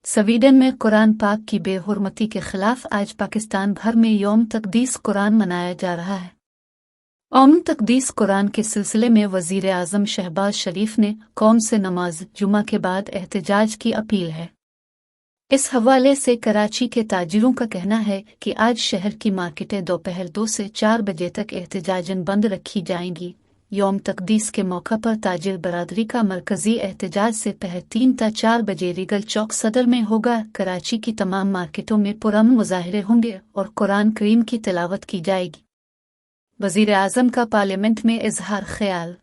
Sweden में कुरान पाक की बेहुरमती के खिलाफ आज पाकिस्तान भर में यौम तक़दीस कुरान मनाया जा रहा है। यौम तक़दीस कुरान के सिलसिले में वज़ीर आज़म शहबाज शरीफ ने कौम से नमाज जुमा के बाद एहतजाज की अपील है। इस हवाले से कराची के ताजिरों का कहना है कि आज शहर की मार्केटें दोपहर 2 से 4 बजे तक एहतजाजन बंद रखी जाएंगी। यौम तक़दीस के मौका पर ताजिर बरादरी का मरकजी एहतजाज से पहले 3 से 4 बजे रीगल चौक सदर में होगा। कराची की तमाम मार्केटों में पुरअमन मुजाहिरे होंगे और कुरान करीम की तिलावत की जाएगी। वज़ीर आज़म का पार्लियामेंट में इजहार ख्याल।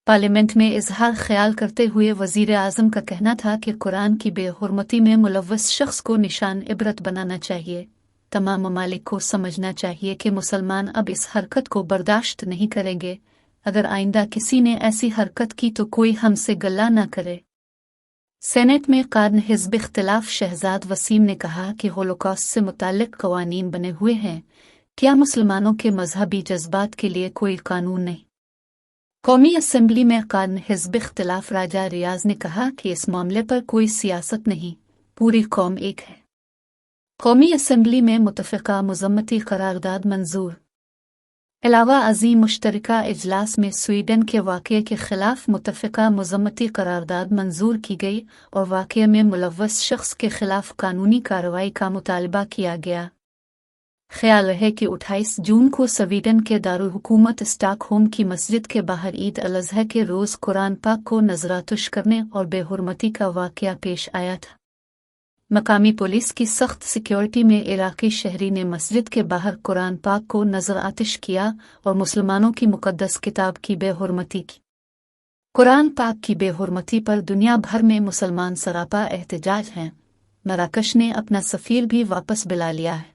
पार्लियामेंट में इजहार ख्याल करते हुए वज़ीर आज़म का कहना था कि कुरान की बेहुरमती में मुलव्वस शख्स को निशान इबरत बनाना चाहिए। तमाम ममालिक को समझना चाहिए कि मुसलमान अब इस हरकत को बर्दाश्त नहीं करेंगे। अगर आइंदा किसी ने ऐसी हरकत की तो कोई हमसे गल्ला न करे। सेनेट में क़ायद हिज़्ब इख्तिलाफ शहजाद वसीम ने कहा कि होलोकॉस्ट से मुताल्लिक़ क़वानीन बने हुए हैं, क्या मुसलमानों के मजहबी जज्बात के लिए कोई कानून नहीं। कौमी असम्बली में क़ायद हिज़्ब इख्तिलाफ राजा रियाज ने कहा कि इस मामले पर कोई सियासत नहीं, पूरी कौम एक है। कौमी असम्बली में मुतफ़िक़ा मज़म्मती क़रारदाद मंजूर। अलावा अज़ीम मुश्तरका इजलास में स्वीडन के वाक़ये के ख़िलाफ़ मुतफ़िक़ा मज़म्मती क़रारदाद मंजूर की गई और वाक़ये में मुलव्वस शख्स के ख़िलाफ़ कानूनी कार्रवाई का मुतालबा किया गया। ख्याल है कि 28 जून को स्वीडन के दारुल हुकूमत स्टॉकहोम की मस्जिद के बाहर ईद अल अज़हा के रोज़ कुरान पाक को नज़रातुश करने और बेहुरमती का वाक़या पेश आया था। मकामी पुलिस की सख्त सिक्योरिटी में इराक़ी शहरी ने मस्जिद के बाहर कुरान पाक को नज़र आतिश किया और मुसलमानों की मुक़द्दस किताब की बेहुरमती की। कुरान पाक की बेहुरमती पर दुनिया भर में मुसलमान सरापा एहतजाज हैं। मराकश ने अपना सफ़ीर भी वापस बुला लिया है।